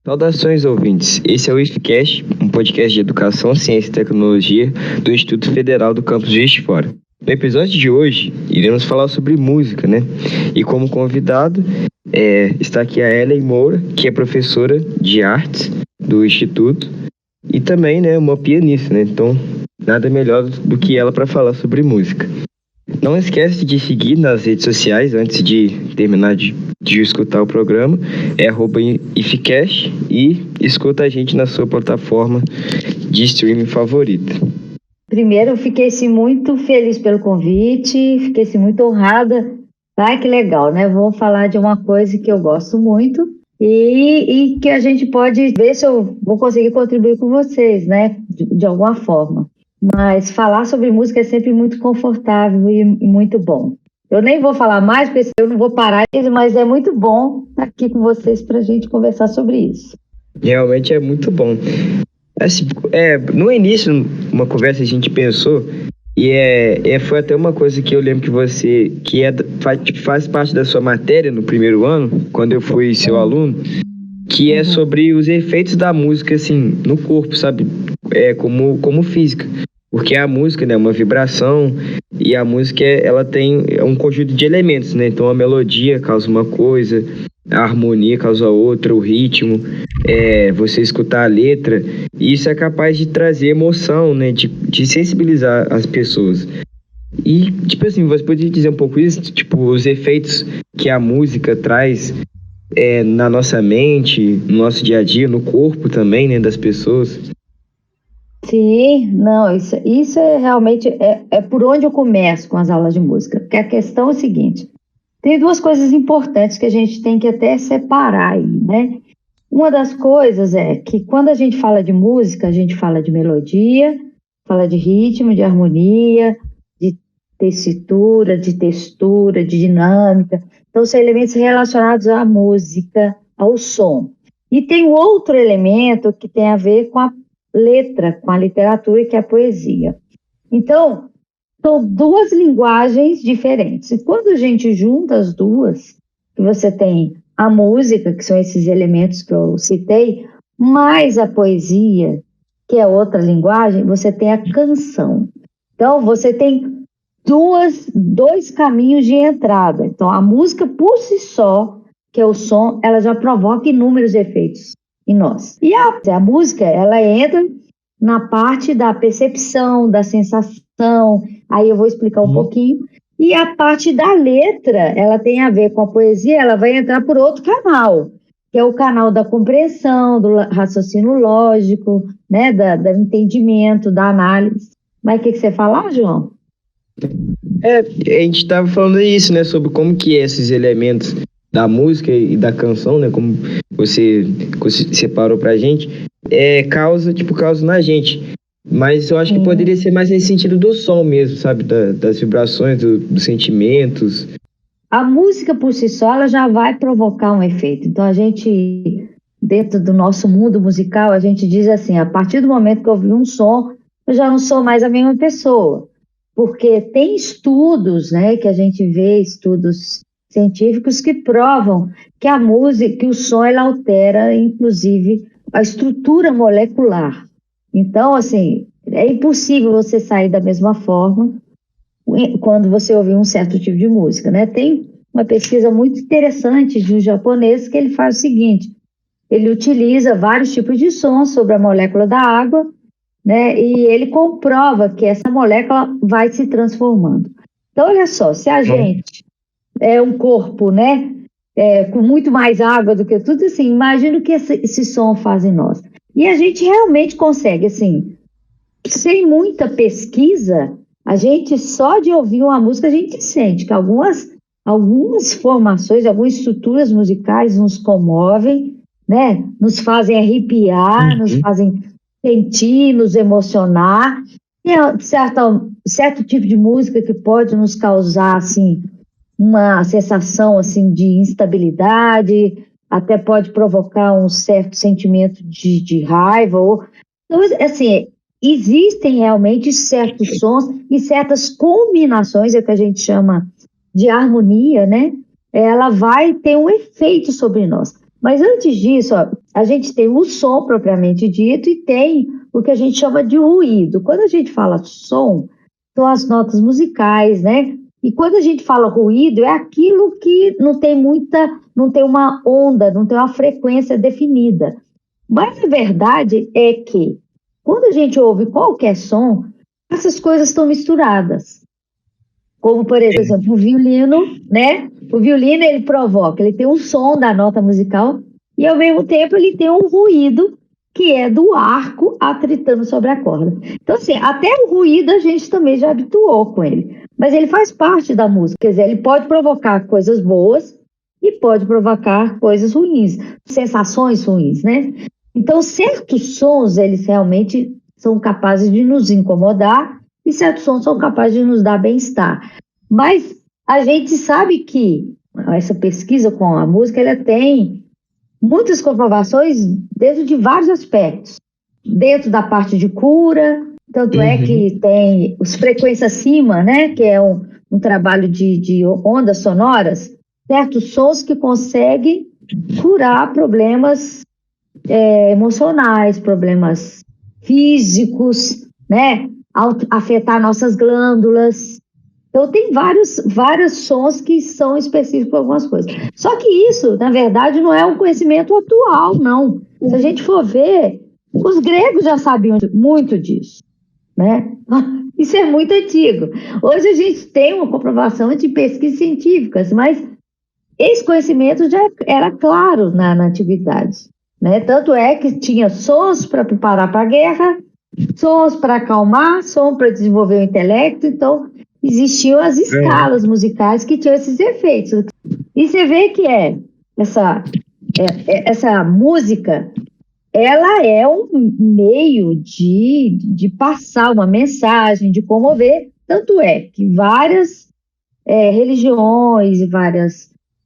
Saudações, ouvintes. Esse é o IFCast, um podcast de educação, ciência e tecnologia do Instituto Federal do Campus Juiz de Fora. No episódio de hoje, iremos falar sobre música, né? E como convidado, está aqui a Ellen Moura, que é professora de artes do Instituto e também, né, uma pianista, né? Então, nada melhor do que ela para falar sobre música. Não esquece de seguir nas redes sociais antes de terminar de escutar o programa. É @ifcast e escuta a gente na sua plataforma de streaming favorita. Primeiro, eu fiquei muito feliz pelo convite, fiquei muito honrada. Ai, que legal, né? Vou falar de uma coisa que eu gosto muito e que a gente pode ver se eu vou conseguir contribuir com vocês, né? De alguma forma. Mas falar sobre música é sempre muito confortável e muito bom. Eu nem vou falar mais, porque eu não vou parar, mas é muito bom estar aqui com vocês para a gente conversar sobre isso. Realmente é muito bom. Assim, no início, uma conversa a gente pensou, e foi até uma coisa que eu lembro que você, faz parte da sua matéria no primeiro ano, quando eu fui seu aluno, que é sobre os efeitos da música, assim, no corpo, sabe? Como física. Porque a música, né, é uma vibração, e a música, ela tem um conjunto de elementos, né? Então a melodia causa uma coisa, a harmonia causa outra, o ritmo, você escutar a letra, e isso é capaz de trazer emoção, né? De sensibilizar as pessoas. E, tipo assim, você poderia dizer um pouco isso? Tipo, os efeitos que a música traz na nossa mente, no nosso dia a dia, no corpo também, né, das pessoas. Sim, não, isso é realmente por onde eu começo com as aulas de música, porque a questão é a seguinte, tem duas coisas importantes que a gente tem que até separar aí, né? Uma das coisas é que quando a gente fala de música, a gente fala de melodia, fala de ritmo, de harmonia, de tessitura, de textura, de dinâmica, então são elementos relacionados à música, ao som. E tem outro elemento que tem a ver com a letra, com a literatura, que é a poesia. Então, são duas linguagens diferentes. E quando a gente junta as duas, que você tem a música, que são esses elementos que eu citei, mais a poesia, que é outra linguagem, você tem a canção. Então, você tem dois caminhos de entrada. Então, a música por si só, que é o som, ela já provoca inúmeros efeitos em nós. E a música, ela entra na parte da percepção, da sensação, aí eu vou explicar um pouquinho, e a parte da letra, ela tem a ver com a poesia, ela vai entrar por outro canal, que é o canal da compreensão, do raciocínio lógico, né, do entendimento, da análise. Mas o que você fala, João? A gente estava falando isso, né, sobre como que esses elementos da música e da canção, né, como você separou pra gente, causa na gente. Mas eu acho que poderia ser mais nesse sentido do som mesmo, sabe, das vibrações, dos sentimentos. A música por si só, ela já vai provocar um efeito. Então a gente, dentro do nosso mundo musical, a gente diz assim, a partir do momento que eu ouvi um som, eu já não sou mais a mesma pessoa. Porque tem estudos, né, que a gente vê, estudos científicos que provam que a música, que o som, ele altera, inclusive, a estrutura molecular. Então, assim, é impossível você sair da mesma forma quando você ouvir um certo tipo de música, né? Tem uma pesquisa muito interessante de um japonês que ele faz o seguinte, ele utiliza vários tipos de sons sobre a molécula da água, né? E ele comprova que essa molécula vai se transformando. Então, olha só, se a gente é um corpo, né, com muito mais água do que tudo, assim, imagina o que esse som faz em nós. E a gente realmente consegue, assim, sem muita pesquisa, a gente só de ouvir uma música, a gente sente que algumas formações, algumas estruturas musicais nos comovem, né, nos fazem arrepiar, nos fazem sentir, nos emocionar. Tem certo tipo de música que pode nos causar, assim, uma sensação assim, de instabilidade, até pode provocar um certo sentimento de raiva. Então, assim, existem realmente certos sons e certas combinações, é o que a gente chama de harmonia, né? Ela vai ter um efeito sobre nós. Mas antes disso, ó, a gente tem o som propriamente dito e tem o que a gente chama de ruído. Quando a gente fala som, são as notas musicais, né? E quando a gente fala ruído, é aquilo que não tem uma onda, não tem uma frequência definida. Mas a verdade é que quando a gente ouve qualquer som, essas coisas estão misturadas. Como, por exemplo, o violino, né? O violino, ele provoca, ele tem um som da nota musical e, ao mesmo tempo, ele tem um ruído que é do arco atritando sobre a corda. Então, assim, até o ruído a gente também já habituou com ele. Mas ele faz parte da música, quer dizer, ele pode provocar coisas boas e pode provocar coisas ruins, sensações ruins, né? Então, certos sons, eles realmente são capazes de nos incomodar e certos sons são capazes de nos dar bem-estar. Mas a gente sabe que essa pesquisa com a música, ela tem muitas comprovações dentro de vários aspectos. Dentro da parte de cura, tanto é que tem os frequências acima, né, que é um trabalho de ondas sonoras, certos sons que conseguem curar problemas emocionais, problemas físicos, né, afetar nossas glândulas. Então, tem vários sons que são específicos para algumas coisas. Só que isso, na verdade, não é um conhecimento atual, não. Se a gente for ver, os gregos já sabiam muito disso, né? Isso é muito antigo. Hoje a gente tem uma comprovação de pesquisas científicas, mas esse conhecimento já era claro na antiguidade, né? Tanto é que tinha sons para preparar para a guerra, sons para acalmar, som para desenvolver o intelecto. Então, existiam as escalas musicais que tinham esses efeitos. E você vê que essa música, ela é um meio de passar uma mensagem, de comover. Tanto é que várias religiões e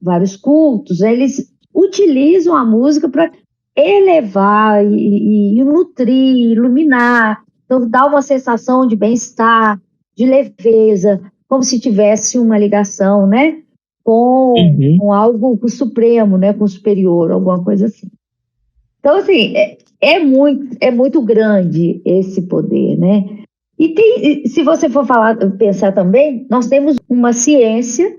vários cultos, eles utilizam a música para elevar e nutrir, iluminar, então dá uma sensação de bem-estar, de leveza, como se tivesse uma ligação, né, com algo supremo, né, com o superior, alguma coisa assim. Então, assim, é muito grande esse poder, né? E se você for pensar também, nós temos uma ciência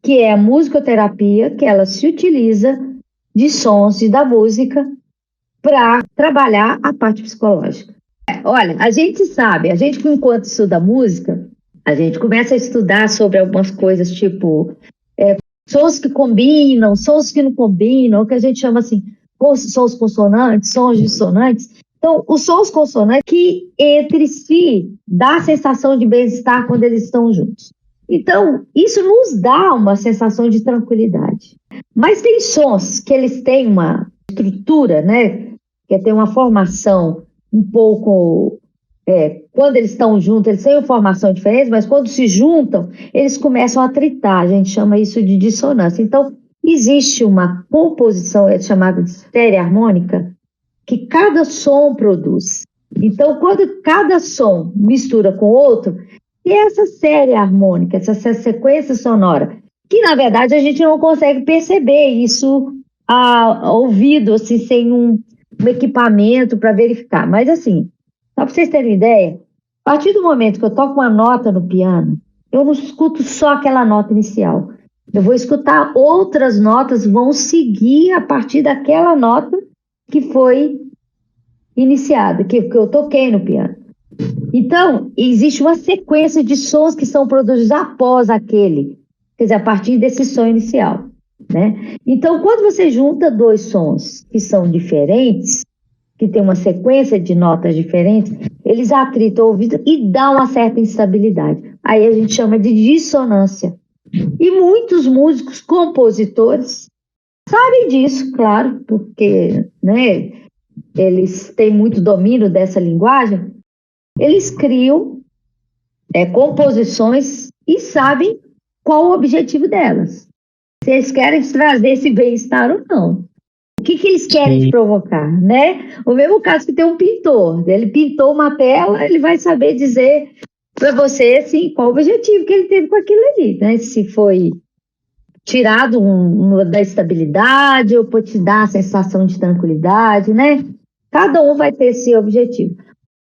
que é a musicoterapia, que ela se utiliza de sons e da música para trabalhar a parte psicológica. Olha, a gente enquanto estuda música, a gente começa a estudar sobre algumas coisas, tipo sons que combinam, sons que não combinam, o que a gente chama assim, sons consonantes, sons dissonantes. Então, os sons consonantes que entre si dá a sensação de bem-estar quando eles estão juntos. Então, isso nos dá uma sensação de tranquilidade. Mas tem sons que eles têm uma estrutura, né? Que tem uma formação um pouco... quando eles estão juntos, eles têm uma formação diferente, mas quando se juntam, eles começam a tritar. A gente chama isso de dissonância. Então, existe uma composição chamada de estereoharmônica que cada som produz. Então, quando cada som mistura com o outro, e essa série harmônica, essa sequência sonora, que na verdade a gente não consegue perceber isso a ouvido, assim, sem um equipamento para verificar. Mas assim, só para vocês terem ideia, a partir do momento que eu toco uma nota no piano, eu não escuto só aquela nota inicial. Eu vou escutar outras notas, vão seguir a partir daquela nota que foi iniciada, que eu toquei no piano. Então, existe uma sequência de sons que são produzidos após aquele, quer dizer, a partir desse som inicial, né? Então, quando você junta dois sons que são diferentes, que tem uma sequência de notas diferentes, eles atritam o ouvido e dão uma certa instabilidade. Aí a gente chama de dissonância. E muitos músicos, compositores, sabem disso, claro, porque, né, eles têm muito domínio dessa linguagem. Eles criam composições e sabem qual o objetivo delas. Se eles querem trazer esse bem-estar ou não. O que eles querem te provocar, né? O mesmo caso que tem um pintor. Ele pintou uma tela, ele vai saber dizer para você assim, qual o objetivo que ele teve com aquilo ali, né? Se foi tirar da estabilidade ou para te dar a sensação de tranquilidade, né? Cada um vai ter esse objetivo.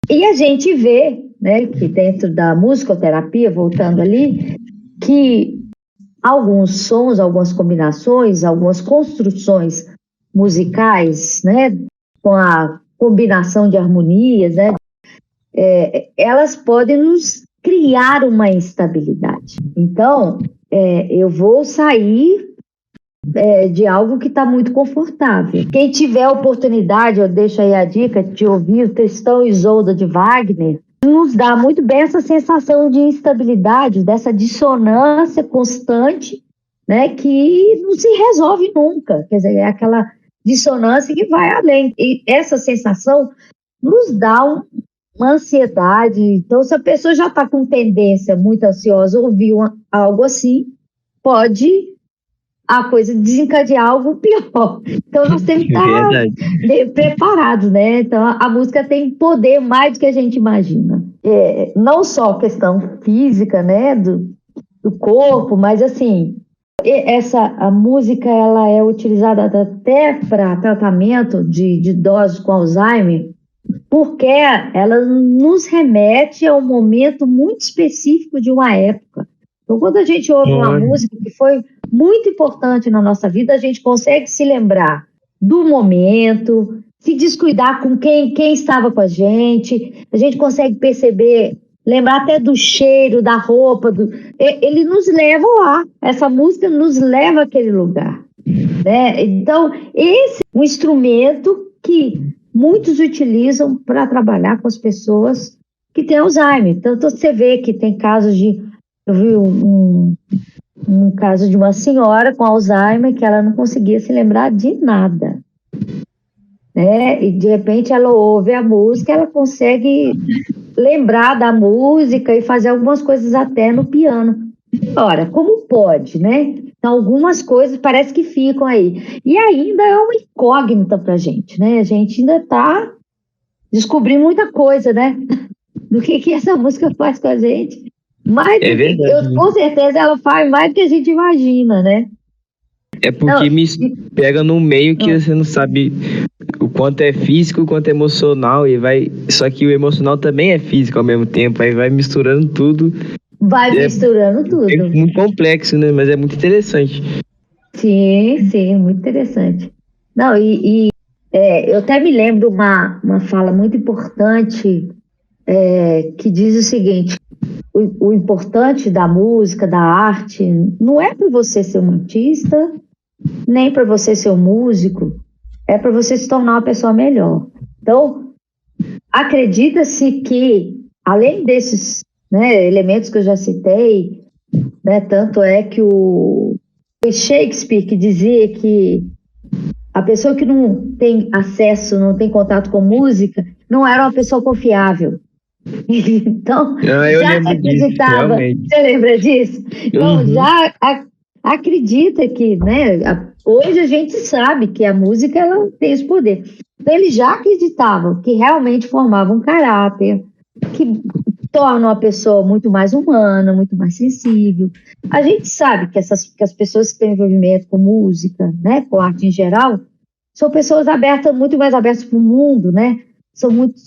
E a gente vê, né, que dentro da musicoterapia, voltando ali, que alguns sons, algumas combinações, algumas construções musicais, né, com a combinação de harmonias, né, elas podem nos criar uma instabilidade. Então, eu vou sair de algo que está muito confortável. Quem tiver a oportunidade, eu deixo aí a dica de ouvir o Tristão e Isolda de Wagner, nos dá muito bem essa sensação de instabilidade, dessa dissonância constante, né, que não se resolve nunca. Quer dizer, é aquela dissonância que vai além. E essa sensação nos dá uma ansiedade. Então, se a pessoa já está com tendência muito ansiosa, ouvir algo assim, pode a coisa desencadear algo pior. Então, nós temos que estar preparados, né? Então, a música tem poder mais do que a gente imagina. Não só questão física, né, do corpo, mas, assim, a música, ela é utilizada até para tratamento de idosos com Alzheimer, porque ela nos remete a um momento muito específico de uma época. Então, quando a gente ouve uma música que foi muito importante na nossa vida, a gente consegue se lembrar do momento, se descuidar com quem estava com a gente consegue perceber, lembrar até do cheiro, da roupa, ele nos leva lá, essa música nos leva àquele lugar, né? Então, esse é um instrumento que muitos utilizam para trabalhar com as pessoas que têm Alzheimer. Então, você vê que tem casos eu vi um caso de uma senhora com Alzheimer que ela não conseguia se lembrar de nada, né? E de repente ela ouve a música, ela consegue lembrar da música e fazer algumas coisas até no piano. Ora, como pode, né? Então, algumas coisas parece que ficam aí. E ainda é uma incógnita pra gente, né? A gente ainda está descobrindo muita coisa, né? Do que essa música faz com a gente. Mais do que, com certeza ela faz mais do que a gente imagina, né? É porque me pega num meio que você não sabe o quanto é físico, o quanto é emocional, só que o emocional também é físico ao mesmo tempo, aí vai misturando tudo. Misturando tudo. É muito complexo, né? Mas é muito interessante. Sim, muito interessante. Não, eu até me lembro uma fala muito importante que diz o seguinte: o importante da música, da arte, não é para você ser um artista, nem para você ser um músico, é para você se tornar uma pessoa melhor. Então, acredita-se que, além desses, né, elementos que eu já citei, né, tanto é que o Shakespeare, que dizia que a pessoa que não tem acesso, não tem contato com música, não era uma pessoa confiável. Então, já acreditava. Você lembra disso? Então, já acredita que, né? Hoje a gente sabe que a música ela tem esse poder. Então, eles já acreditavam que realmente formava um caráter, que torna uma pessoa muito mais humana, muito mais sensível. A gente sabe que as pessoas que têm envolvimento com música, né, com arte em geral, são pessoas muito mais abertas para o mundo, né?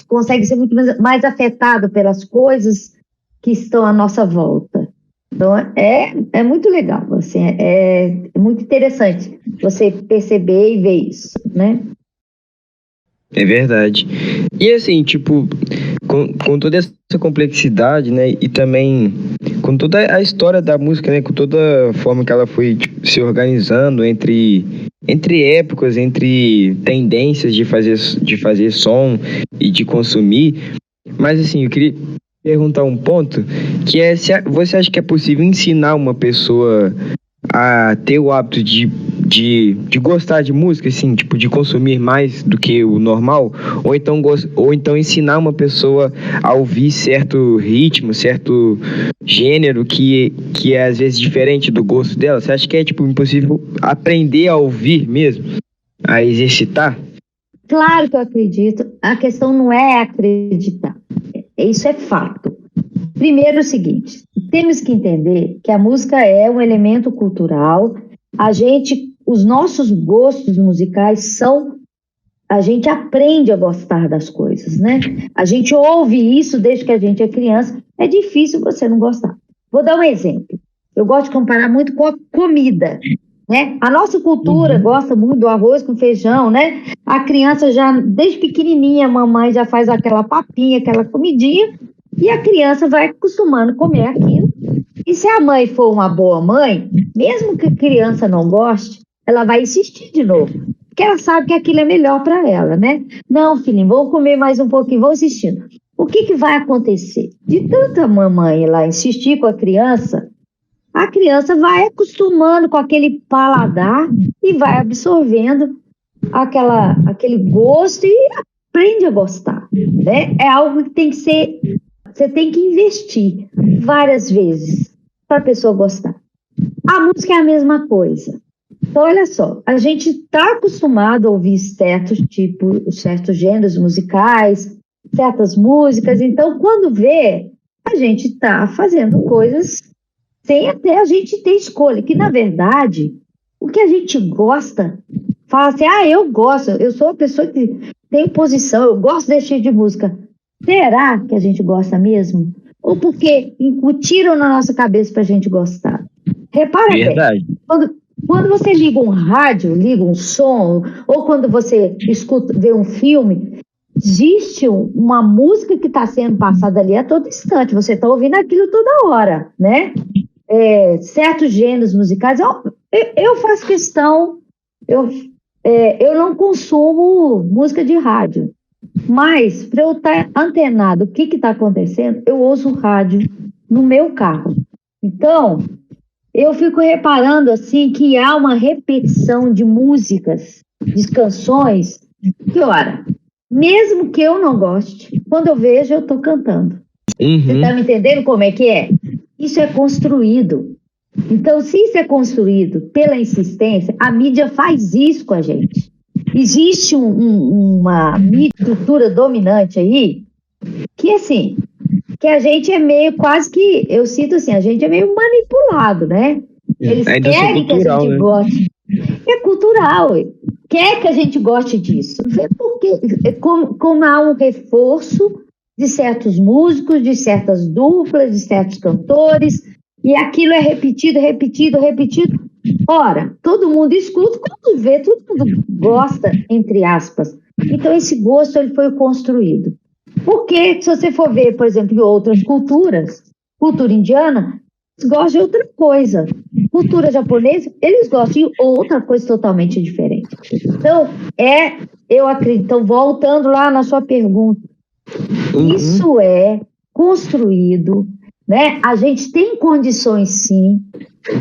Conseguem ser muito mais afetados pelas coisas que estão à nossa volta. Então, é muito legal, assim, é muito interessante você perceber e ver isso, né? É verdade. E assim, tipo, com toda essa complexidade, né, e também com toda a história da música, né, com toda a forma que ela foi, tipo, se organizando entre épocas, entre tendências de fazer som e de consumir. Mas assim, eu queria perguntar um ponto, que é se você acha que é possível ensinar uma pessoa a ter o hábito de gostar de música, assim, tipo, de consumir mais do que o normal, ou então ensinar uma pessoa a ouvir certo ritmo, certo gênero que é às vezes diferente do gosto dela? Você acha que é, tipo, impossível aprender a ouvir mesmo, a exercitar? Claro que eu acredito. A questão não é acreditar. Isso é fato. Primeiro é o seguinte, temos que entender que a música é um elemento cultural os nossos gostos musicais a gente aprende a gostar das coisas, né? A gente ouve isso desde que a gente é criança, é difícil você não gostar. Vou dar um exemplo. Eu gosto de comparar muito com a comida, né? A nossa cultura gosta muito do arroz com feijão, né? A criança já, desde pequenininha, a mamãe já faz aquela papinha, aquela comidinha, e a criança vai acostumando a comer aquilo. E se a mãe for uma boa mãe, mesmo que a criança não goste, ela vai insistir de novo, porque ela sabe que aquilo é melhor para ela, né? Não, filhinho, vamos comer mais um pouquinho, vamos insistindo. O que vai acontecer? De tanta mamãe lá insistir com a criança vai acostumando com aquele paladar e vai absorvendo aquele gosto e aprende a gostar, né? É algo que tem que ser, você tem que investir várias vezes para a pessoa gostar. A música é a mesma coisa. Então, olha só, a gente está acostumado a ouvir certos gêneros musicais, certas músicas, então, quando vê, a gente está fazendo coisas sem até a gente ter escolha, que, na verdade, o que a gente gosta, fala assim, eu gosto, eu sou uma pessoa que tem posição, eu gosto desse tipo de música. Será que a gente gosta mesmo? Ou porque incutiram na nossa cabeça para a gente gostar? Repara Verdade. bem, quando você liga um rádio, liga um som, ou quando você vê um filme, existe uma música que está sendo passada ali a todo instante, você está ouvindo aquilo toda hora, né? Certos gêneros musicais, eu faço questão, eu não consumo música de rádio, mas para eu estar antenado o que está acontecendo, eu ouço rádio no meu carro. Então, eu fico reparando assim que há uma repetição de músicas, de canções, que, ora, mesmo que eu não goste, quando eu vejo, eu estou cantando. Você está me entendendo como é que é? Isso é construído. Então, se isso é construído pela insistência, a mídia faz isso com a gente. Existe uma estrutura dominante aí, que assim, que a gente é meio quase que, eu sinto assim, a gente é meio manipulado, né? Eles querem que a gente goste. É cultural, quer que a gente goste disso. Porque como há um reforço de certos músicos, de certas duplas, de certos cantores, e aquilo é repetido, repetido, repetido. Ora, todo mundo escuta, quando vê, todo mundo gosta, entre aspas. Então, esse gosto ele foi construído. Porque, se você for ver, por exemplo, em outras culturas, cultura indiana, eles gostam de outra coisa. Cultura japonesa, eles gostam de outra coisa totalmente diferente. Então, eu acredito, então, voltando lá na sua pergunta, isso é construído, né? A gente tem condições, sim.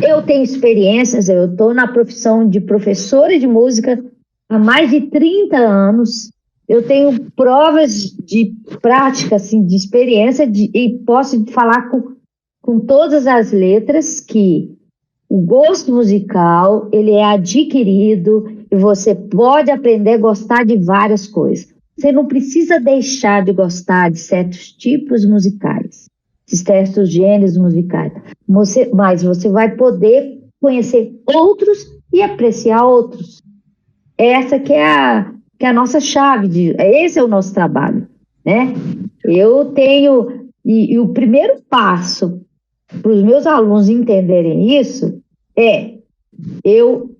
Eu tenho experiências, eu estou na profissão de professora de música há mais de 30 anos. Eu tenho provas de prática, assim, de experiência, e posso falar com todas as letras que o gosto musical, ele é adquirido e você pode aprender a gostar de várias coisas. Você não precisa deixar de gostar de certos tipos musicais, de certos gêneros musicais, mas você vai poder conhecer outros e apreciar outros. Essa que é a nossa chave, esse é o nosso trabalho, né? Eu tenho, e o primeiro passo para os meus alunos entenderem isso é eu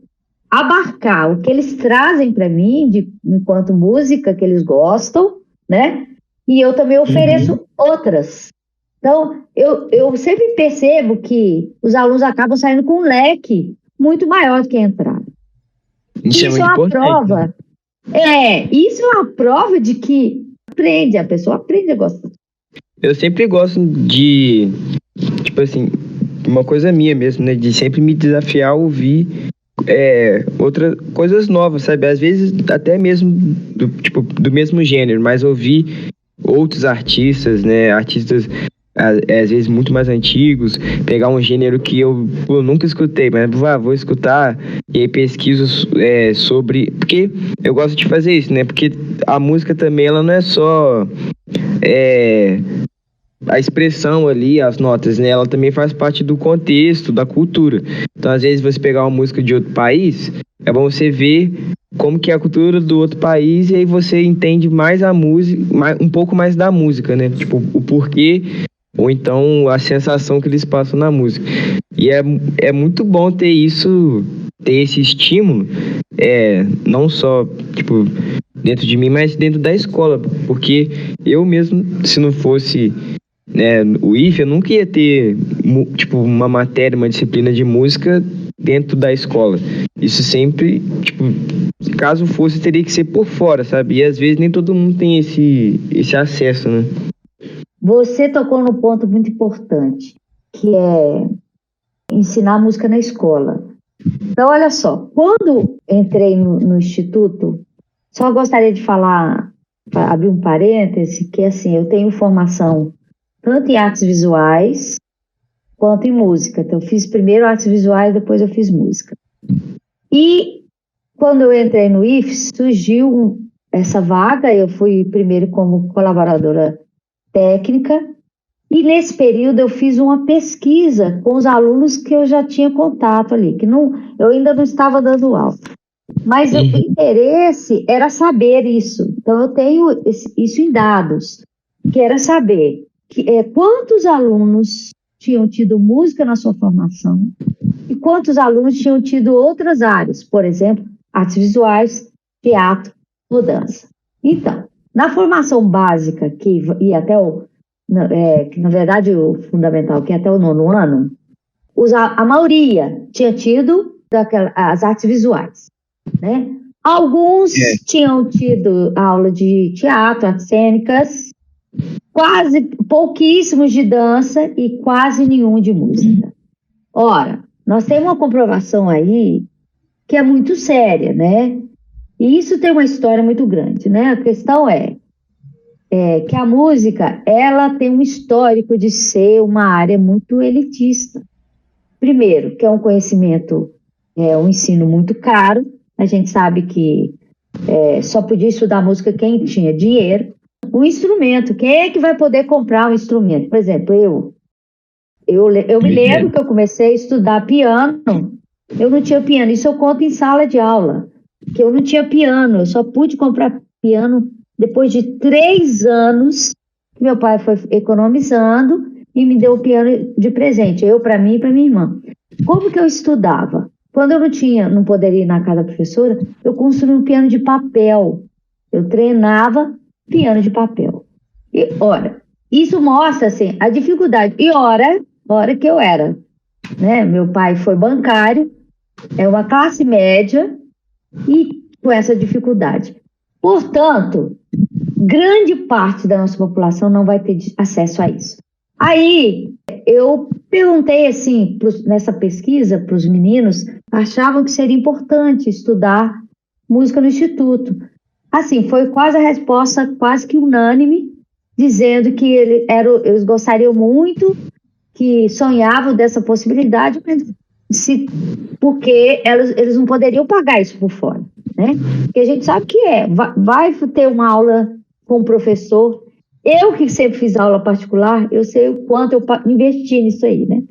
abarcar o que eles trazem para mim enquanto música que eles gostam, né? E eu também ofereço outras. Então, eu sempre percebo que os alunos acabam saindo com um leque muito maior do que entraram. Isso é uma prova. Isso é uma prova de que a pessoa aprende a gostar. Eu sempre gosto de, tipo assim, uma coisa minha mesmo, né? De sempre me desafiar a ouvir outras coisas novas, sabe? Às vezes até mesmo do mesmo gênero, mas ouvir outros artistas, né? Artistas às vezes muito mais antigos, pegar um gênero que eu nunca escutei, mas vou escutar, e aí pesquiso sobre, porque eu gosto de fazer isso, né? Porque a música também, ela não é só a expressão ali, as notas, né, ela também faz parte do contexto, da cultura. Então, às vezes, você pegar uma música de outro país, é bom você ver como que é a cultura do outro país, e aí você entende mais a música, um pouco mais da música, né? Tipo, o porquê, ou então a sensação que eles passam na música. E é muito bom ter isso, ter esse estímulo, não só, tipo, dentro de mim, mas dentro da escola, porque eu mesmo, se não fosse, né, o IF, eu nunca ia ter, tipo, uma matéria, uma disciplina de música dentro da escola. Isso sempre, tipo, caso fosse, teria que ser por fora, sabe? E às vezes nem todo mundo tem esse acesso, né? Você tocou no ponto muito importante, que é ensinar música na escola. Então, olha só, quando entrei no instituto, só gostaria de falar, abrir um parêntese, que assim, eu tenho formação tanto em artes visuais quanto em música. Então, eu fiz primeiro artes visuais, depois eu fiz música. E quando eu entrei no IFES, surgiu essa vaga, eu fui primeiro como colaboradora técnica, e nesse período eu fiz uma pesquisa com os alunos que eu já tinha contato ali, que eu ainda não estava dando aula. Mas o interesse era saber isso. Então eu tenho isso em dados, que era saber quantos alunos tinham tido música na sua formação e quantos alunos tinham tido outras áreas, por exemplo, artes visuais, teatro ou dança. Então, na formação básica, que ia até que na verdade o fundamental, que é até o 9º ano, a maioria tinha tido as artes visuais, né? Alguns tinham tido aula de teatro, artes cênicas, quase pouquíssimos de dança e quase nenhum de música. Ora, nós temos uma comprovação aí que é muito séria, né? E isso tem uma história muito grande, né? A questão é que a música, ela tem um histórico de ser uma área muito elitista. Primeiro, que é um conhecimento, um ensino muito caro. A gente sabe que só podia estudar música quem tinha dinheiro. Um instrumento, quem é que vai poder comprar um instrumento? Por exemplo, eu me lembro que eu comecei a estudar piano, eu não tinha piano, isso eu conto em sala de aula, que eu não tinha piano, eu só pude comprar piano depois de 3 anos, que meu pai foi economizando e me deu o piano de presente, eu para mim e para minha irmã. Como que eu estudava? Quando eu não poderia ir na casa da professora, eu construí um piano de papel, eu treinava piano de papel. E, olha, isso mostra, assim, a dificuldade. E hora que eu era, né? Meu pai foi bancário, é uma classe média e com essa dificuldade. Portanto, grande parte da nossa população não vai ter acesso a isso. Aí, eu perguntei, assim, nessa pesquisa, para os meninos, achavam que seria importante estudar música no instituto. Assim, foi quase a resposta quase que unânime, dizendo que eles gostariam muito, que sonhavam dessa possibilidade, mas porque eles não poderiam pagar isso por fora, né? Porque a gente sabe que vai ter uma aula com o professor. Eu que sempre fiz aula particular, eu sei o quanto eu investi nisso aí, né?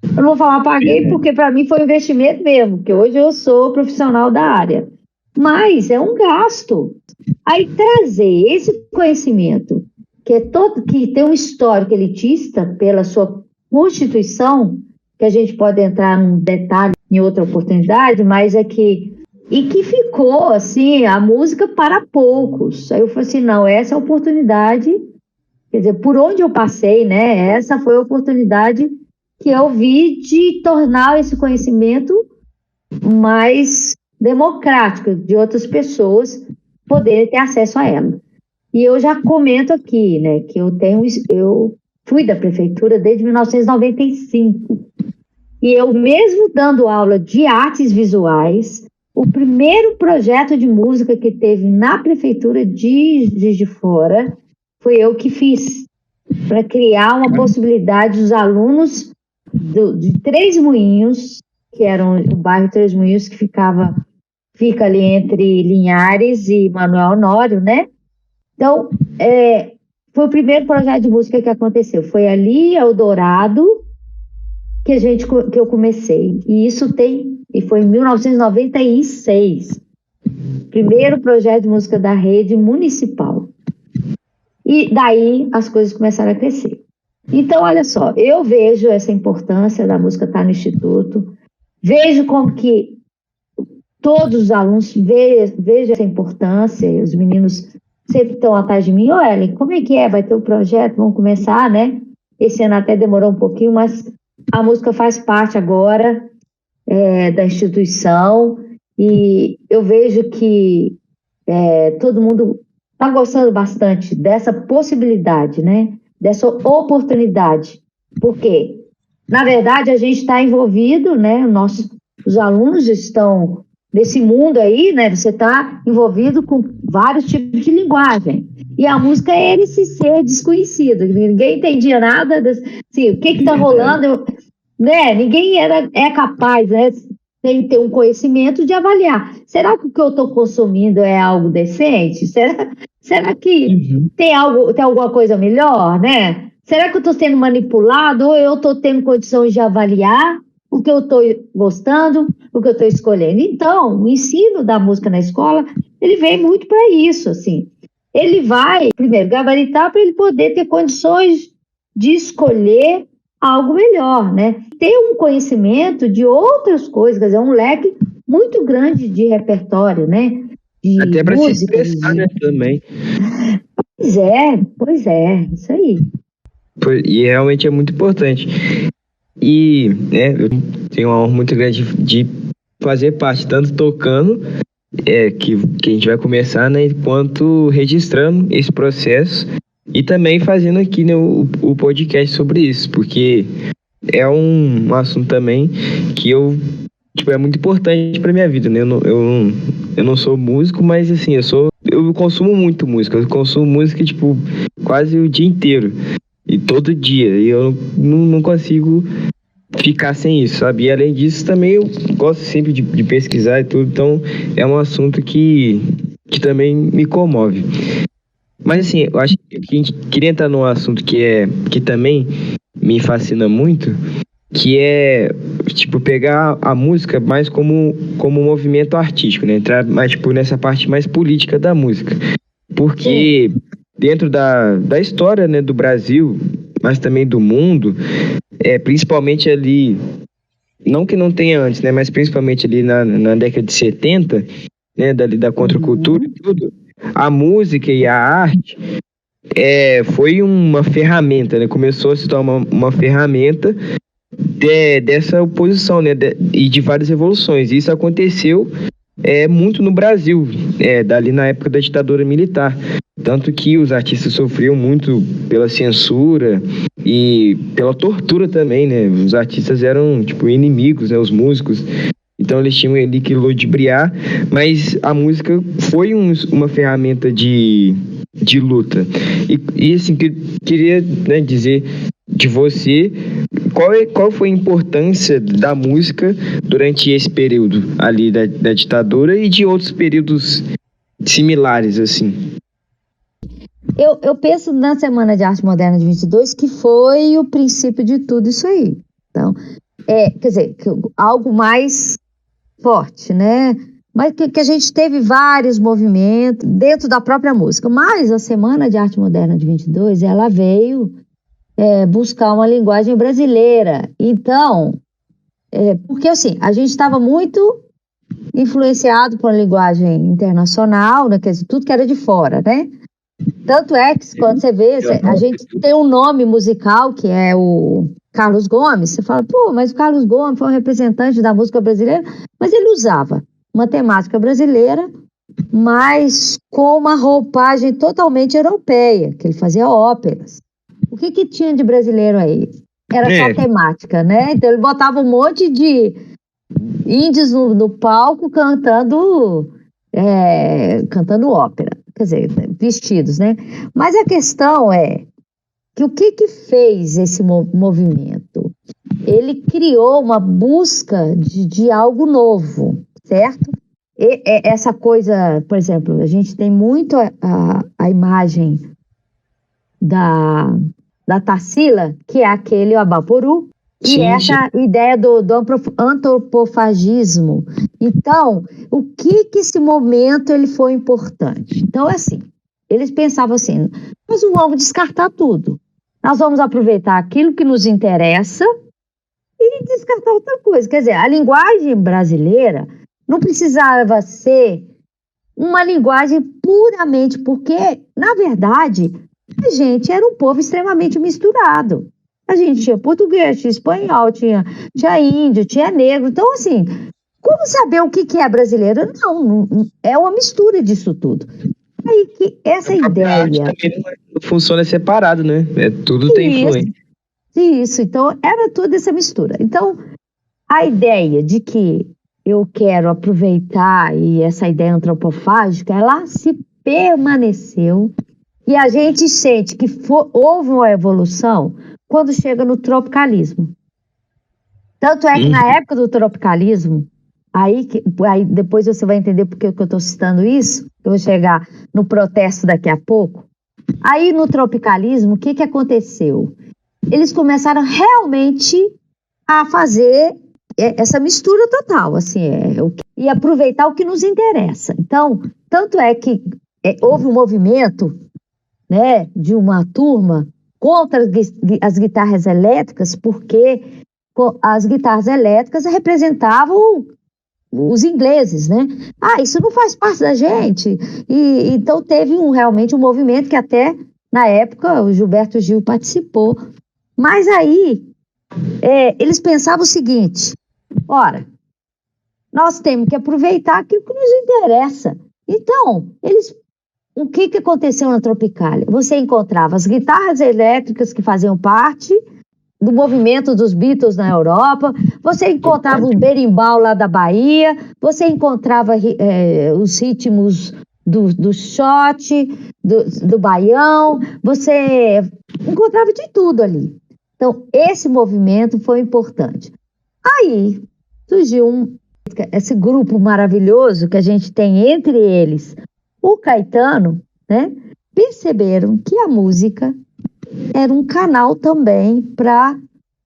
Eu não vou falar paguei, porque para mim foi um investimento mesmo, porque hoje eu sou profissional da área. Mas é um gasto. Aí trazer esse conhecimento, que tem um histórico elitista pela sua constituição, que a gente pode entrar num detalhe em outra oportunidade, mas que ficou assim, a música para poucos. Aí eu falei assim, não, essa é a oportunidade, quer dizer, por onde eu passei, né? Essa foi a oportunidade que eu vi de tornar esse conhecimento mais democrático, de outras pessoas poderem ter acesso a ela. E eu já comento aqui, né, que eu fui da prefeitura desde 1995. E eu mesmo dando aula de artes visuais, o primeiro projeto de música que teve na prefeitura de Juiz de Fora foi eu que fiz, para criar uma possibilidade dos alunos de Três Moinhos, que era o bairro Três Moinhos, que fica ali entre Linhares e Manuel Honório, né? Então, foi o primeiro projeto de música que aconteceu. Foi ali, Eldorado, que eu comecei. E foi em 1996. Primeiro projeto de música da rede municipal. E daí as coisas começaram a crescer. Então, olha só, eu vejo essa importância da música estar no Instituto, vejo como que todos os alunos vejam essa importância, os meninos sempre estão atrás de mim. Ô, Ellen, como é que é? Vai ter um projeto? Vamos começar, né? Esse ano até demorou um pouquinho, mas a música faz parte agora da instituição e eu vejo que todo mundo está gostando bastante dessa possibilidade, né? Dessa oportunidade. Por quê? Na verdade, a gente está envolvido, né? Os alunos estão nesse mundo aí, né? Você está envolvido com vários tipos de linguagem. E a música é esse ser desconhecido. Ninguém entendia nada. Assim, o que está rolando? Né? Ninguém é capaz, né? Sem ter um conhecimento de avaliar. Será que o que eu estou consumindo é algo decente? Será que tem alguma coisa melhor, né? Será que eu estou sendo manipulado ou eu estou tendo condições de avaliar o que eu estou gostando, o que eu estou escolhendo? Então, o ensino da música na escola, ele vem muito para isso, assim. Ele vai, primeiro, gabaritar para ele poder ter condições de escolher algo melhor, né? Ter um conhecimento de outras coisas, quer dizer, um leque muito grande de repertório, né? De até para se expressar, né, também. Pois é, isso aí. E realmente é muito importante. E eu tenho uma honra muito grande de fazer parte, tanto tocando, que a gente vai começar, né, quanto registrando esse processo e também fazendo aqui, né, o podcast sobre isso, porque é um assunto também que é muito importante para minha vida, né? Eu não sou músico, mas assim, eu consumo muito música, eu consumo música tipo quase o dia inteiro e todo dia, e eu não consigo ficar sem isso, sabe? E além disso também eu gosto sempre de pesquisar e tudo, então é um assunto que também me comove. Mas assim, eu acho que a gente queria entrar num assunto que também me fascina muito, que é, tipo, pegar a música mais como um movimento artístico, né? Entrar mais, tipo, nessa parte mais política da música. Porque dentro da história, né, do Brasil, mas também do mundo, principalmente ali, não que não tenha antes, né, mas principalmente ali na década de 70, né, da contracultura e tudo, a música e a arte foi uma ferramenta, né? Começou a se tornar uma ferramenta dessa oposição, né? E de várias revoluções. Isso aconteceu muito no Brasil, dali na época da ditadura militar. Tanto que os artistas sofriam muito pela censura e pela tortura também, né? Os artistas eram, tipo, inimigos, né? Os músicos. Então eles tinham ali que ludibriar, mas a música foi uma ferramenta de luta. E assim, queria, né, dizer de você qual foi a importância da música durante esse período ali da ditadura e de outros períodos similares, assim. Eu penso na Semana de Arte Moderna de 22 que foi o princípio de tudo isso aí. Então, quer dizer, algo mais forte, né? Mas que a gente teve vários movimentos dentro da própria música. Mas a Semana de Arte Moderna de 22, ela veio buscar uma linguagem brasileira. Então, porque assim, a gente estava muito influenciado por uma linguagem internacional, né? Quer dizer, tudo que era de fora, né? Tanto é que quando você vê, a gente tem um nome musical que é o Carlos Gomes. Você fala, pô, mas o Carlos Gomes foi um representante da música brasileira, mas ele usava uma temática brasileira, mas com uma roupagem totalmente europeia, que ele fazia óperas. O que tinha de brasileiro aí? Era só temática, né? Então ele botava um monte de índios no palco cantando ópera, quer dizer, vestidos, né? Mas a questão é que o que fez esse movimento? Ele criou uma busca de algo novo, certo? Essa coisa, por exemplo, a gente tem muito a imagem da Tarsila, que é aquele Abaporu, e Sim, essa ideia do antropofagismo. Então, o que esse momento ele foi importante? Então, assim, eles pensavam assim, nós não vamos descartar tudo. Nós vamos aproveitar aquilo que nos interessa e descartar outra coisa. Quer dizer, a linguagem brasileira não precisava ser uma linguagem puramente, porque, na verdade, a gente era um povo extremamente misturado. A gente tinha português, tinha espanhol, tinha índio, tinha negro. Então, assim, como saber o que é brasileiro? Não, é uma mistura disso tudo. Aí que essa ideia... também não funciona separado, né? Tudo tem influência. Isso, então era toda essa mistura. Então, a ideia de que eu quero aproveitar e essa ideia antropofágica, ela se permaneceu e a gente sente que houve uma evolução quando chega no tropicalismo. Tanto é que na época do tropicalismo, aí depois você vai entender por que eu estou citando isso, eu vou chegar no protesto daqui a pouco. Aí no tropicalismo, o que aconteceu? Eles começaram realmente a fazer essa mistura total, assim, e aproveitar o que nos interessa. Então, tanto é que houve um movimento, né, de uma turma contra as guitarras elétricas, porque as guitarras elétricas representavam os ingleses, né? Isso não faz parte da gente. E então teve realmente um movimento que até, na época, o Gilberto Gil participou. Mas aí, eles pensavam o seguinte, ora, nós temos que aproveitar aquilo que nos interessa. Então, o que aconteceu na Tropicália? Você encontrava as guitarras elétricas que faziam parte do movimento dos Beatles na Europa, você encontrava o berimbau lá da Bahia, você encontrava os ritmos do shot, do baião, você encontrava de tudo ali. Então, esse movimento foi importante. Aí, surgiu esse grupo maravilhoso que a gente tem entre eles, o Caetano, né? Perceberam que a música era um canal também para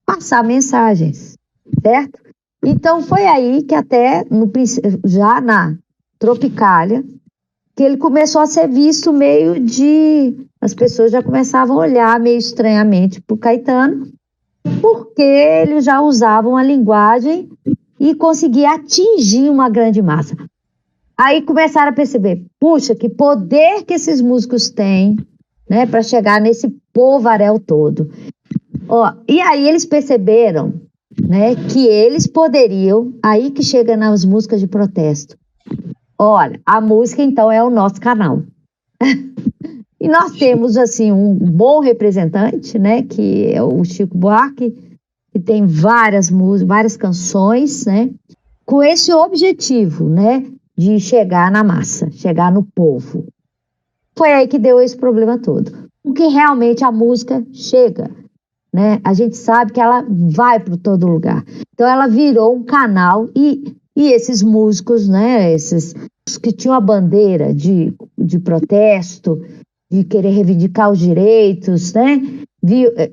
passar mensagens, certo? Então, foi aí que até, já na Tropicália, que ele começou a ser visto meio de... As pessoas já começavam a olhar meio estranhamente para o Caetano, porque eles já usavam a linguagem e conseguia atingir uma grande massa. Aí começaram a perceber, puxa, que poder que esses músicos têm, né, para chegar nesse povaréu todo. E aí eles perceberam, né, que eles poderiam, aí que chega nas músicas de protesto. Olha, a música então é o nosso canal. E nós temos, assim, um bom representante, né, que é o Chico Buarque, que tem várias músicas, várias canções, né, com esse objetivo, né, de chegar na massa, chegar no povo. Foi aí que deu esse problema todo. Porque realmente a música chega, né, a gente sabe que ela vai para todo lugar. Então ela virou um canal e esses músicos, né, esses que tinham a bandeira de protesto, de querer reivindicar os direitos, né?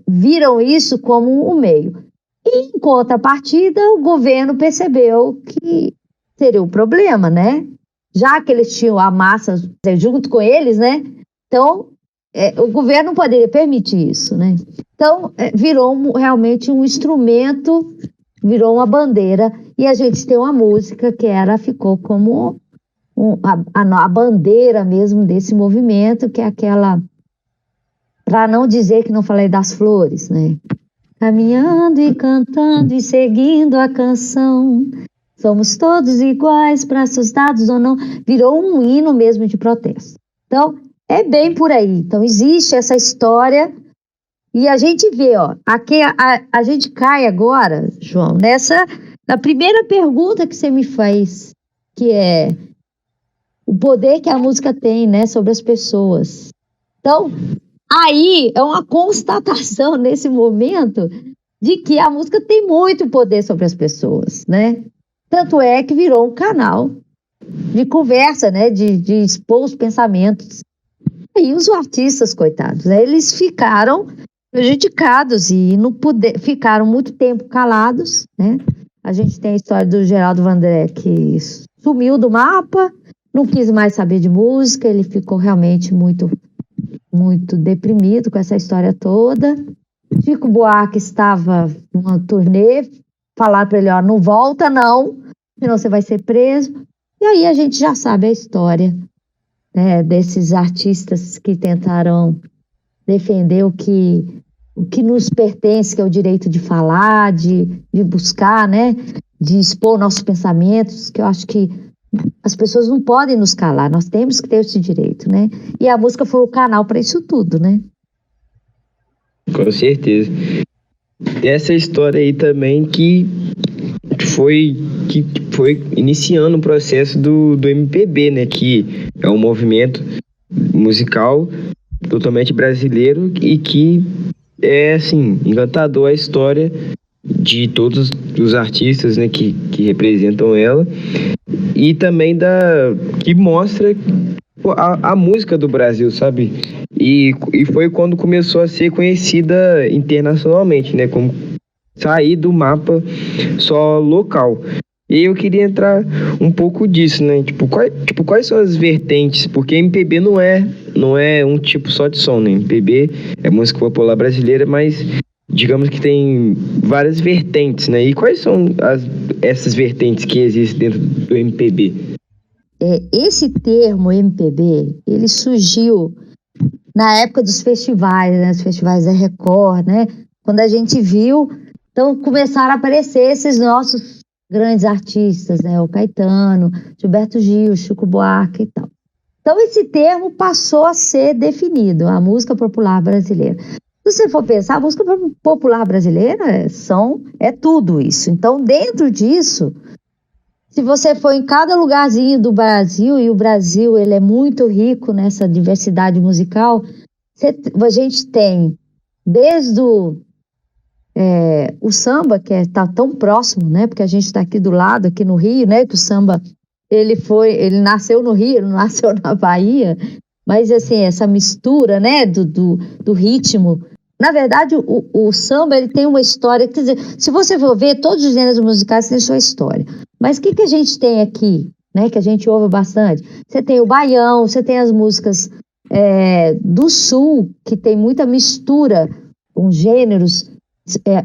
Viram isso como um meio. E, em contrapartida, o governo percebeu que seria um problema, né? Já que eles tinham a massa junto com eles, né? Então, o governo não poderia permitir isso, né? Então, virou realmente um instrumento, virou uma bandeira, e a gente tem uma música que ficou como... a bandeira mesmo desse movimento, que é aquela, para não dizer que não falei das flores, né? Caminhando e cantando e seguindo a canção, somos todos iguais, braços dados ou não, virou um hino mesmo de protesto. Então, é bem por aí. Então, existe essa história e a gente vê, aqui a gente cai agora, João, na primeira pergunta que você me faz, que é o poder que a música tem, né, sobre as pessoas. Então, aí é uma constatação nesse momento de que a música tem muito poder sobre as pessoas, né? Tanto é que virou um canal de conversa, né, de expor os pensamentos E os artistas, coitados, né, eles ficaram prejudicados e não ficaram muito tempo calados, né? A gente tem a história do Geraldo Vandré, que sumiu do mapa, não quis mais saber de música, ele ficou realmente muito, muito deprimido com essa história toda. Chico Buarque estava numa turnê, falaram para ele, ó, não volta não, senão você vai ser preso. E aí a gente já sabe a história, né, desses artistas que tentaram defender o que nos pertence, que é o direito de falar, de buscar, né, de expor nossos pensamentos, que eu acho que as pessoas não podem nos calar, nós temos que ter esse direito, né? E a música foi o canal para isso tudo, né? Com certeza. E essa história aí também que foi iniciando o processo do MPB, né? Que é um movimento musical totalmente brasileiro e que é, assim, encantador a história de todos os artistas, né, que representam ela, e também que mostra a música do Brasil, sabe? E foi quando começou a ser conhecida internacionalmente, né? Como sair do mapa só local. E eu queria entrar um pouco disso, né? Quais são as vertentes? Porque MPB não é um tipo só de som, né? MPB é música popular brasileira, mas digamos que tem várias vertentes, né? E quais são essas vertentes que existem dentro do MPB? Esse termo MPB, ele surgiu na época dos festivais, né? Os festivais da Record, né? Quando a gente viu, então começaram a aparecer esses nossos grandes artistas, né? O Caetano, Gilberto Gil, Chico Buarque e tal. Então esse termo passou a ser definido, a música popular brasileira. Se você for pensar, a música popular brasileira é tudo isso. Então, dentro disso, se você for em cada lugarzinho do Brasil, e o Brasil ele é muito rico nessa diversidade musical, a gente tem desde o samba, que está tão próximo, né? Porque a gente está aqui do lado, aqui no Rio, né? Que o samba ele nasceu no Rio, não nasceu na Bahia, mas assim, essa mistura, né? Do ritmo. Na verdade, o samba ele tem uma história, quer dizer, se você for ver, todos os gêneros musicais têm sua história. Mas o que a gente tem aqui, né? Que a gente ouve bastante? Você tem o baião, você tem as músicas do Sul, que tem muita mistura com gêneros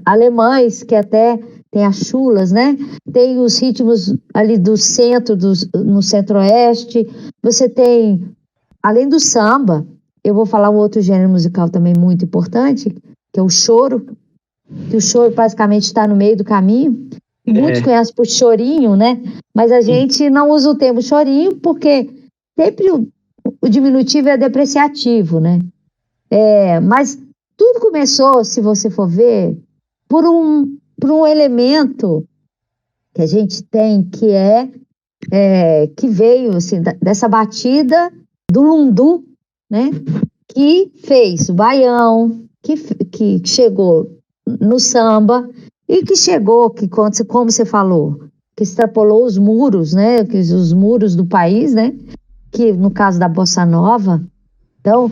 alemães, que até tem as chulas, né? Tem os ritmos ali do centro, no centro-oeste. Você tem, além do samba, eu vou falar um outro gênero musical também muito importante, que é o choro, que o choro basicamente está no meio do caminho. Muitos conhecem por chorinho, né? Mas a gente não usa o termo chorinho porque sempre o diminutivo é depreciativo, né? Mas tudo começou, se você for ver, por um elemento que a gente tem, que veio assim, dessa batida do lundu, né? Que fez o baião, que chegou no samba e que chegou, como você falou, que extrapolou os muros, né? Os muros do país, né? Que no caso da Bossa Nova. Então,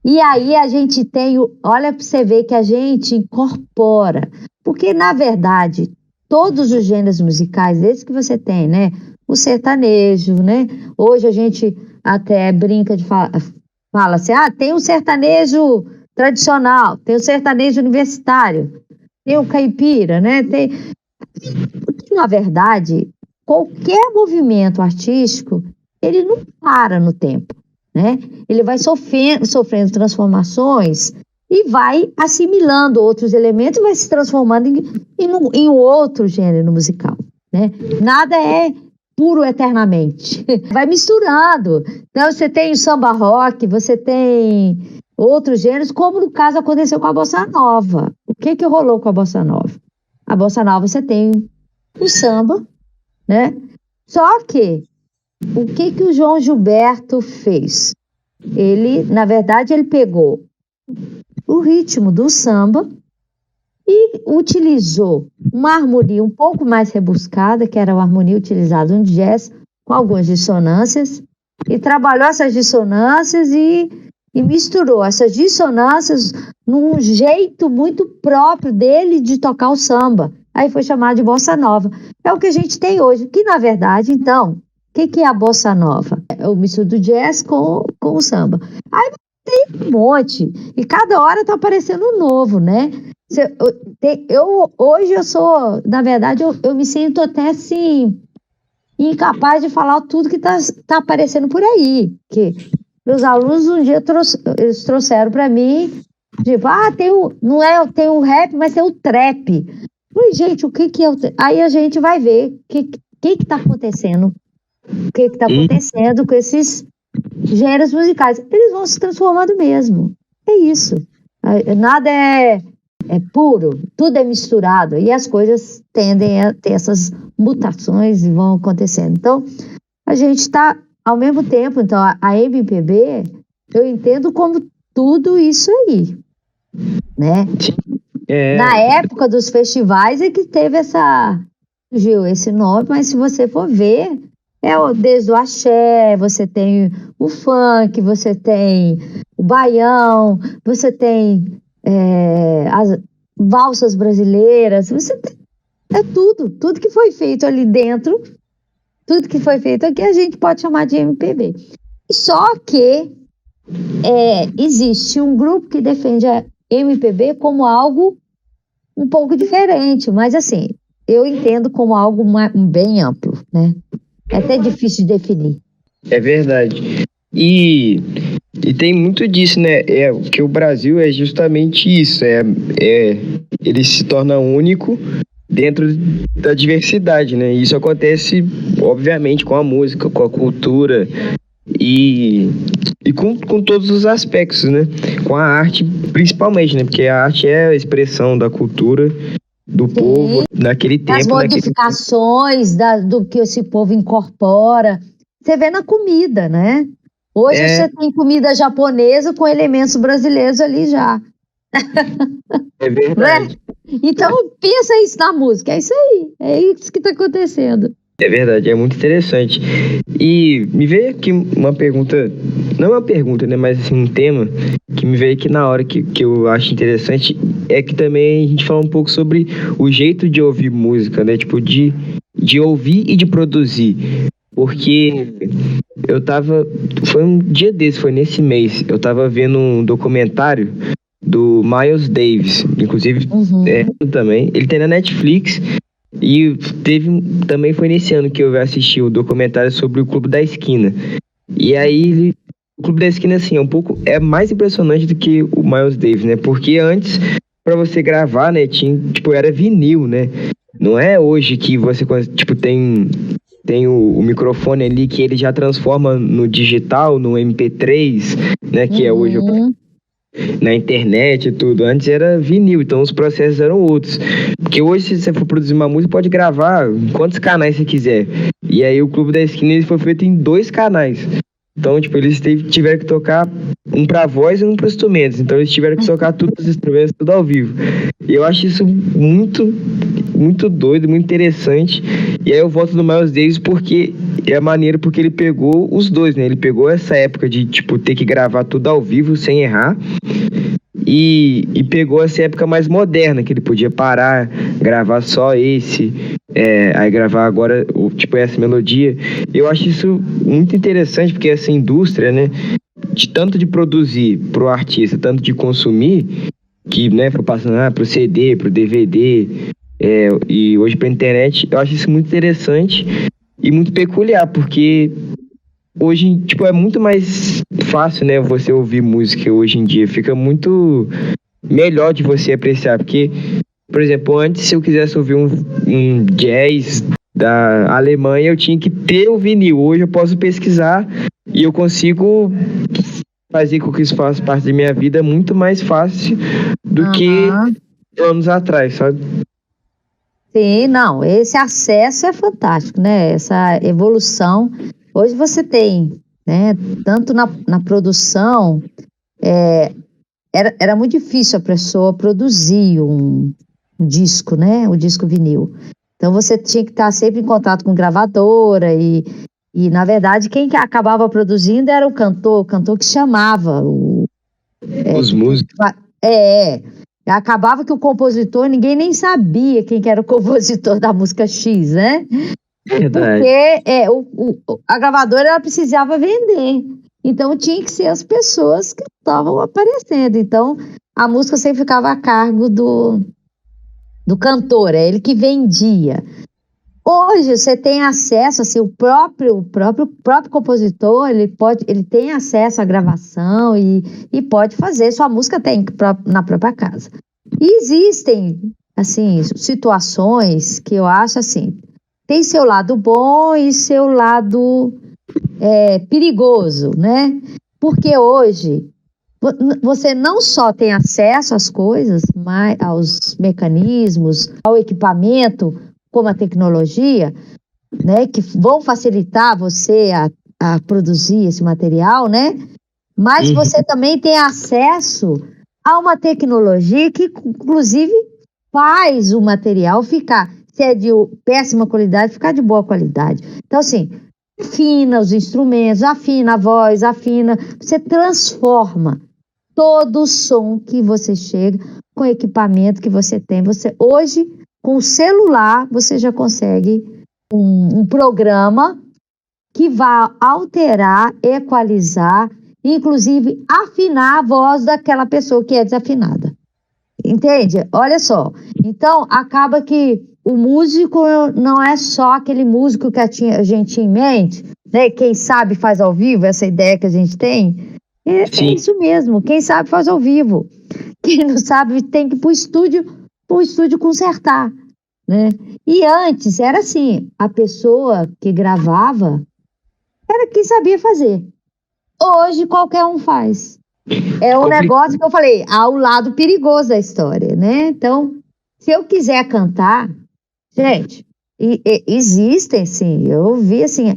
e aí a gente tem, olha para você ver que a gente incorpora, porque na verdade todos os gêneros musicais, desde que você tem, né, o sertanejo, né, hoje a gente até brinca de fala assim, tem o sertanejo tradicional, tem o sertanejo universitário, tem o caipira, né, porque na verdade qualquer movimento artístico, ele não para no tempo. Né? Ele vai sofrendo transformações e vai assimilando outros elementos e vai se transformando em outro gênero musical. Né? Nada é puro eternamente. Vai misturando. Então, você tem o samba rock, você tem outros gêneros, como no caso aconteceu com a Bossa Nova. O que rolou com a Bossa Nova? A Bossa Nova você tem o samba, né? Só que o que o João Gilberto fez? Na verdade, ele pegou o ritmo do samba e utilizou uma harmonia um pouco mais rebuscada, que era a harmonia utilizada no jazz, com algumas dissonâncias, e trabalhou essas dissonâncias e misturou essas dissonâncias num jeito muito próprio dele de tocar o samba. Aí foi chamado de bossa nova. É o que a gente tem hoje, que na verdade, então, o que é a bossa nova? É o mistura do jazz com o samba. Aí tem um monte, e cada hora tá aparecendo um novo, né? Hoje eu sou, na verdade, eu me sinto até assim, incapaz de falar tudo que tá aparecendo por aí. Que meus alunos um dia eles trouxeram para mim, tipo, tem o rap, mas tem o trap. Falei, gente, o que é o trap? Aí a gente vai ver o que tá acontecendo. O que tá acontecendo com esses gêneros musicais. Eles vão se transformando mesmo. É isso. Nada é puro, tudo é misturado. E as coisas tendem a ter essas mutações e vão acontecendo. Então, a gente está, ao mesmo tempo, então, a MPB, eu entendo como tudo isso aí, né? Na época dos festivais é que teve surgiu esse nome, mas se você for ver, desde o axé, você tem o funk, você tem o baião, você tem as valsas brasileiras, você tem, tudo que foi feito ali dentro, tudo que foi feito aqui a gente pode chamar de MPB. Só que existe um grupo que defende a MPB como algo um pouco diferente, mas assim, eu entendo como algo bem amplo, né? É até difícil de definir. É verdade. E tem muito disso, né? Que o Brasil é justamente isso. Ele se torna único dentro da diversidade, né? Isso acontece, obviamente, com a música, com a cultura e com todos os aspectos, né? Com a arte, principalmente, né? Porque a arte é a expressão da cultura do povo naquele tempo. As modificações do que esse povo incorpora. Você vê na comida, né? Hoje você tem comida japonesa com elementos brasileiros ali já. É verdade. Então, pensa isso na música. É isso aí. É isso que está acontecendo. É verdade, é muito interessante. E me veio aqui uma pergunta, não uma pergunta, né, mas assim, um tema que me veio aqui na hora que eu acho interessante, é que também a gente fala um pouco sobre o jeito de ouvir música, né, tipo, de ouvir e de produzir. Porque foi um dia desse, foi nesse mês, eu tava vendo um documentário do Miles Davis, inclusive também, ele tem na Netflix. E também foi nesse ano que eu assisti o documentário sobre o Clube da Esquina. E aí, o Clube da Esquina, assim, é mais impressionante do que o Miles Davis, né? Porque antes, pra você gravar, né, era vinil, né? Não é hoje que você, tipo, tem o microfone ali que ele já transforma no digital, no MP3, né? Que é hoje na internet e tudo. Antes era vinil, então os processos eram outros. Porque hoje, se você for produzir uma música, pode gravar em quantos canais você quiser. E aí o Clube da Esquina ele foi feito em 2 canais. Então, tipo, eles tiveram que tocar um pra voz e um para instrumentos. Então eles tiveram que tocar todos os instrumentos, tudo ao vivo. E eu acho isso muito, muito doido, muito interessante. E aí eu volto no Miles Davis porque é maneiro, porque ele pegou os dois, né? Ele pegou essa época de, tipo, ter que gravar tudo ao vivo sem errar. E pegou essa época mais moderna, que ele podia parar, gravar só aí gravar agora, tipo, essa melodia. Eu acho isso muito interessante, porque essa indústria, né, tanto de produzir pro artista, tanto de consumir, que, né, foi passando pro CD, pro DVD, e hoje pra internet, eu acho isso muito interessante e muito peculiar, porque hoje, tipo, é muito mais fácil, né, você ouvir música hoje em dia. Fica muito melhor de você apreciar. Porque, por exemplo, antes, se eu quisesse ouvir um jazz da Alemanha, eu tinha que ter o vinil. Hoje eu posso pesquisar e eu consigo fazer com que isso faça parte da minha vida muito mais fácil do que anos atrás, sabe? Sim, não, esse acesso é fantástico, né? Essa evolução. Hoje você tem, né, tanto na produção, era muito difícil a pessoa produzir um disco, né, o disco vinil. Então você tinha que estar sempre em contato com gravadora e E, na verdade, quem que acabava produzindo era o cantor que chamava. Os músicos. Acabava que o compositor, ninguém nem sabia quem que era o compositor da música X, né? Verdade. Porque a gravadora ela precisava vender. Então tinha que ser as pessoas que estavam aparecendo. Então a música sempre ficava a cargo do cantor, é ele que vendia. Hoje você tem acesso, assim, o próprio compositor, ele tem acesso à gravação e pode fazer sua música na própria casa. E existem, assim, situações que eu acho assim, tem seu lado bom e seu lado perigoso, né? Porque hoje você não só tem acesso às coisas, mas aos mecanismos, ao equipamento, como a tecnologia, né, que vão facilitar você a produzir esse material, né? Mas você também tem acesso a uma tecnologia que, inclusive, faz o material ficar, se é de péssima qualidade, ficar de boa qualidade. Então, assim, afina os instrumentos, afina a voz, você transforma todo o som que você chega com o equipamento que você tem. Você hoje, com o celular, você já consegue um programa que vai alterar, equalizar, inclusive afinar a voz daquela pessoa que é desafinada. Entende? Olha só. Então, acaba que o músico não é só aquele músico que a gente tinha em mente, né? Quem sabe faz ao vivo, essa ideia que a gente tem. É isso mesmo. Quem sabe faz ao vivo. Quem não sabe tem que ir para o estúdio consertar, né? E antes era assim, a pessoa que gravava era quem sabia fazer. Hoje qualquer um faz. É um negócio que eu falei, há o lado perigoso da história, né? Então, se eu quiser cantar, gente, existem, sim, eu vi assim,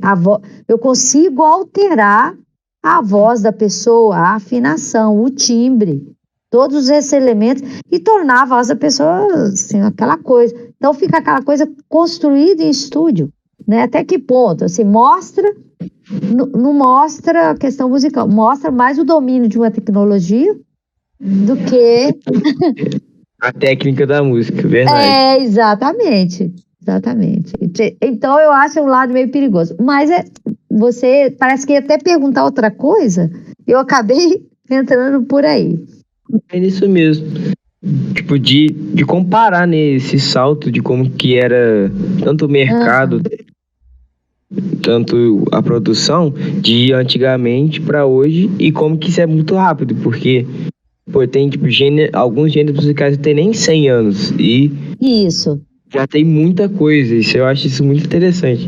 eu consigo alterar a voz da pessoa, a afinação, o timbre, todos esses elementos e tornar a voz da pessoa, assim, aquela coisa. Então, fica aquela coisa construída em estúdio, né? Até que ponto? Assim, não mostra a questão musical, mostra mais o domínio de uma tecnologia do que a técnica da música, verdade. Exatamente. Então eu acho um lado meio perigoso. Mas você parece que ia até perguntar outra coisa, eu acabei entrando por aí. É isso mesmo. Tipo, de comparar, né, esse salto de como que era tanto o mercado, tanto a produção de antigamente para hoje e como que isso é muito rápido, porque tem tipo, alguns gêneros musicais que tem nem 100 anos e isso já tem muita coisa, eu acho isso muito interessante.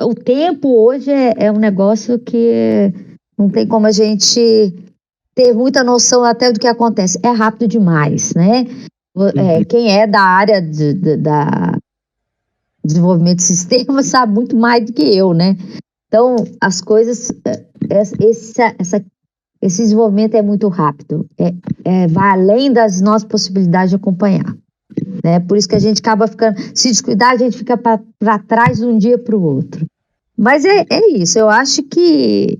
O tempo hoje é um negócio que não tem como a gente ter muita noção até do que acontece, é rápido demais, né? Quem é da área da desenvolvimento de sistemas sabe muito mais do que eu, né? Então, as coisas, esse desenvolvimento é muito rápido, vai além das nossas possibilidades de acompanhar, né? Por isso que a gente acaba ficando, se descuidar, a gente fica para trás de um dia para o outro. Mas é isso, eu acho que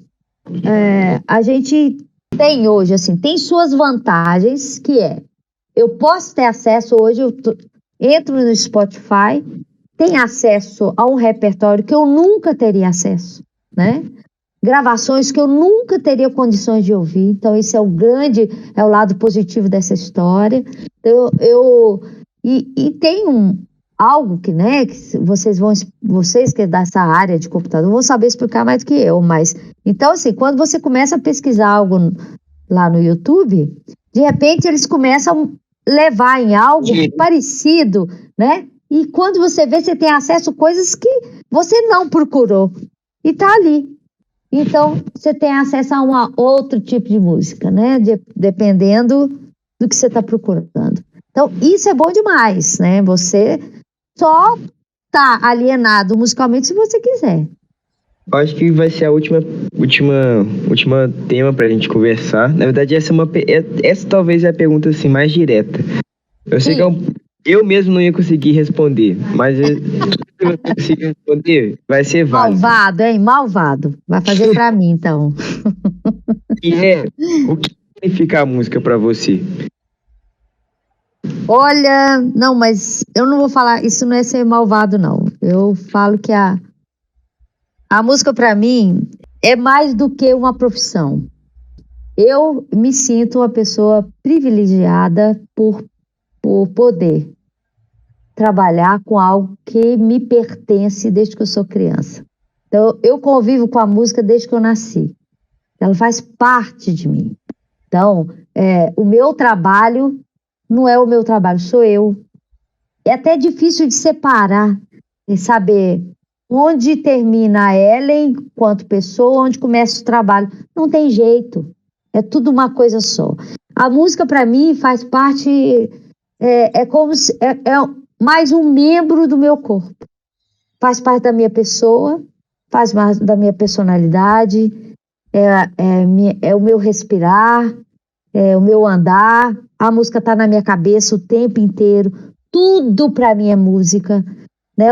a gente tem hoje, assim, tem suas vantagens, que eu posso ter acesso hoje, entro no Spotify, tem acesso a um repertório que eu nunca teria acesso, né? Gravações que eu nunca teria condições de ouvir. Então, isso é o lado positivo dessa história. Então, e tem algo que, né, que vocês que é dessa área de computador vão saber explicar mais do que eu, mas, então, assim, quando você começa a pesquisar algo lá no YouTube, de repente eles começam a levar em algo parecido, né? E quando você vê, você tem acesso a coisas que você não procurou. E tá ali. Então, você tem acesso a um outro tipo de música, né? Dependendo do que você está procurando. Então, isso é bom demais, né? Você só tá alienado musicalmente se você quiser. Eu acho que vai ser a última tema pra gente conversar. Na verdade, essa talvez é a pergunta assim, mais direta. Eu sei que eu mesmo não ia conseguir responder, mas tudo que você conseguir responder vai ser válido. Malvado, hein? Malvado. Vai fazer pra mim, então. O que significa a música pra você? Olha, não, mas eu não vou falar, isso não é ser malvado, não. Eu falo que a música pra mim é mais do que uma profissão. Eu me sinto uma pessoa privilegiada por poder trabalhar com algo que me pertence desde que eu sou criança. Então, eu convivo com a música desde que eu nasci. Ela faz parte de mim. Então, o meu trabalho não é o meu trabalho, sou eu. É até difícil de separar e saber onde termina a Ellen enquanto pessoa, onde começa o trabalho. Não tem jeito. É tudo uma coisa só. A música, para mim, faz parte... É como se... É mais um membro do meu corpo. Faz parte da minha pessoa, faz parte da minha personalidade, é o meu respirar, é o meu andar. A música está na minha cabeça o tempo inteiro. Tudo para mim é música, né?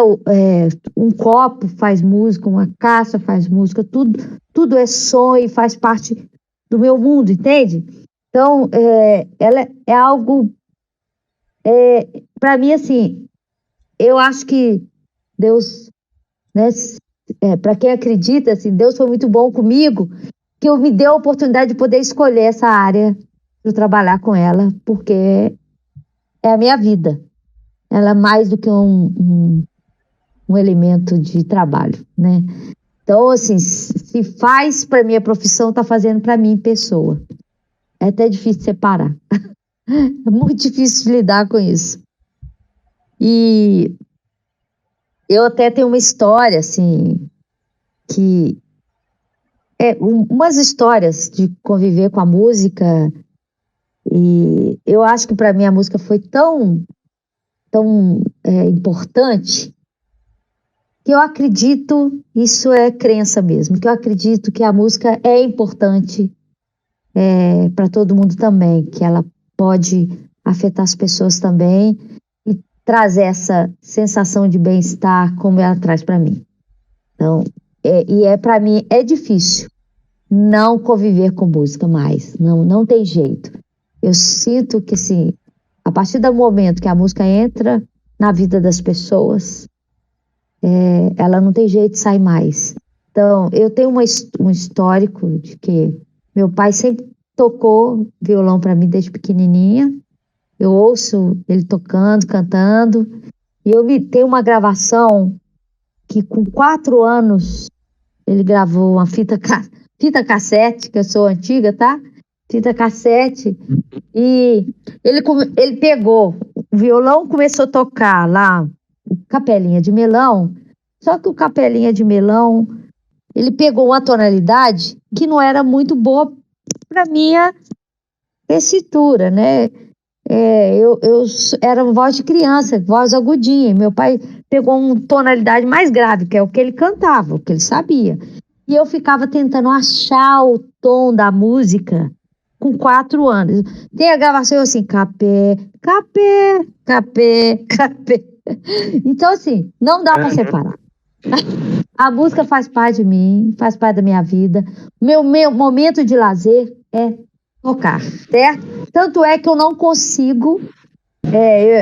Um copo faz música, uma caixa faz música, tudo é som e faz parte do meu mundo, entende? Então, ela é algo, para mim, assim, eu acho que Deus, né? Para quem acredita, assim, Deus foi muito bom comigo, que eu me deu a oportunidade de poder escolher essa área para trabalhar com ela, porque é a minha vida. Ela é mais do que um elemento de trabalho, né? Então, assim, se faz para minha profissão, tá fazendo para mim pessoa. É até difícil separar. É muito difícil de lidar com isso. E eu até tenho uma história, assim, que umas histórias de conviver com a música, e eu acho que para mim a música foi tão importante, que eu acredito, isso é crença mesmo, que eu acredito que a música é importante para todo mundo também, que ela pode afetar as pessoas também e trazer essa sensação de bem-estar como ela traz para mim. Então, para mim é difícil não conviver com música mais, não tem jeito. Eu sinto que, assim, a partir do momento que a música entra na vida das pessoas, ela não tem jeito de sair mais. Então, eu tenho um histórico de que meu pai sempre tocou violão para mim desde pequenininha. Eu ouço ele tocando, cantando. E tenho uma gravação que com 4 anos ele gravou uma fita cassete, que eu sou antiga, tá? Fita cassete. E ele pegou o violão, começou a tocar lá o Capelinha de Melão. Só que o Capelinha de Melão, ele pegou uma tonalidade que não era muito boa para minha tessitura, né? Eu era voz de criança, voz agudinha. Meu pai pegou uma tonalidade mais grave, que é o que ele cantava, o que ele sabia. E eu ficava tentando achar o tom da música com 4 anos. Tem a gravação assim, capé, capé, capé, capé. Então, assim, não dá para separar. A música faz parte de mim, faz parte da minha vida. Meu momento de lazer é tocar, certo? Tanto é que eu não consigo,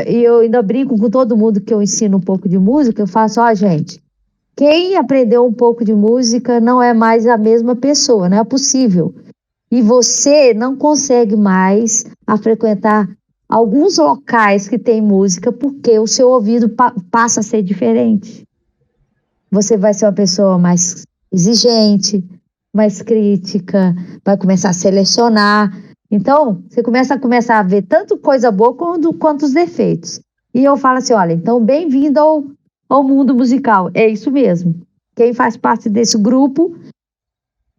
eu ainda brinco com todo mundo que eu ensino um pouco de música, eu faço, gente, quem aprendeu um pouco de música não é mais a mesma pessoa, não é possível. E você não consegue mais frequentar alguns locais que tem música porque o seu ouvido passa a ser diferente. Você vai ser uma pessoa mais exigente, mais crítica, vai começar a selecionar. Então, você começa a ver tanto coisa boa quanto os defeitos. E eu falo assim, olha, então bem-vindo ao mundo musical. É isso mesmo. Quem faz parte desse grupo,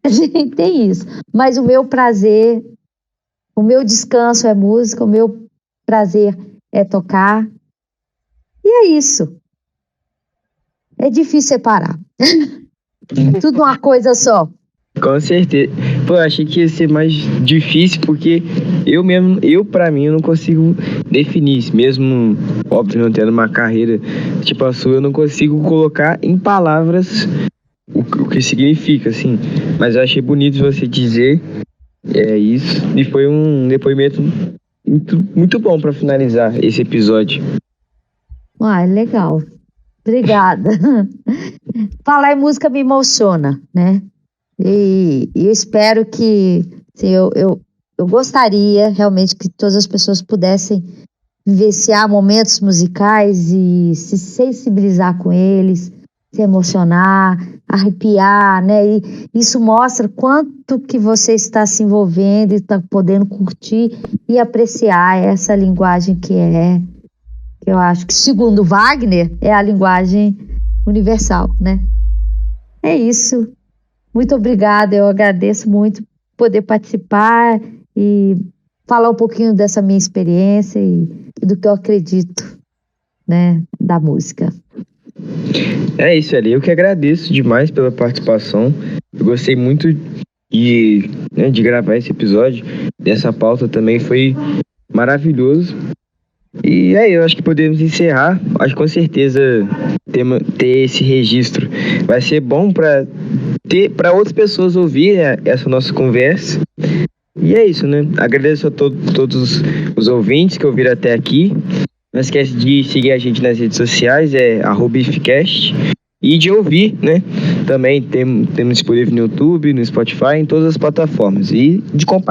a gente tem isso. Mas o meu prazer, o meu descanso é música, o meu prazer é tocar. E é isso. É difícil separar. Tudo uma coisa só. Com certeza. Pô, eu achei que ia ser mais difícil, porque pra mim, eu não consigo definir isso. Mesmo, óbvio, não tendo uma carreira tipo a sua, eu não consigo colocar em palavras o que significa, assim. Mas eu achei bonito você dizer isso. E foi um depoimento muito bom pra finalizar esse episódio. Legal. Obrigada. Falar em música me emociona, né? E eu espero que, assim, eu gostaria realmente que todas as pessoas pudessem vivenciar momentos musicais e se sensibilizar com eles, se emocionar, arrepiar, né? E isso mostra quanto que você está se envolvendo e está podendo curtir e apreciar essa linguagem que eu acho que, segundo Wagner, é a linguagem universal, né? É isso. Muito obrigada, eu agradeço muito poder participar e falar um pouquinho dessa minha experiência e do que eu acredito, né, da música. É isso, Ali. Eu que agradeço demais pela participação. Eu gostei muito de gravar esse episódio. Dessa pauta também foi maravilhoso. E eu acho que podemos encerrar. Acho que com certeza ter esse registro vai ser bom para outras pessoas ouvir essa nossa conversa. E é isso, né? Agradeço a todos os ouvintes que ouviram até aqui. Não esquece de seguir a gente nas redes sociais, @ifcast. E de ouvir, né? Também temos disponível no YouTube, no Spotify, em todas as plataformas. E de compartilhar.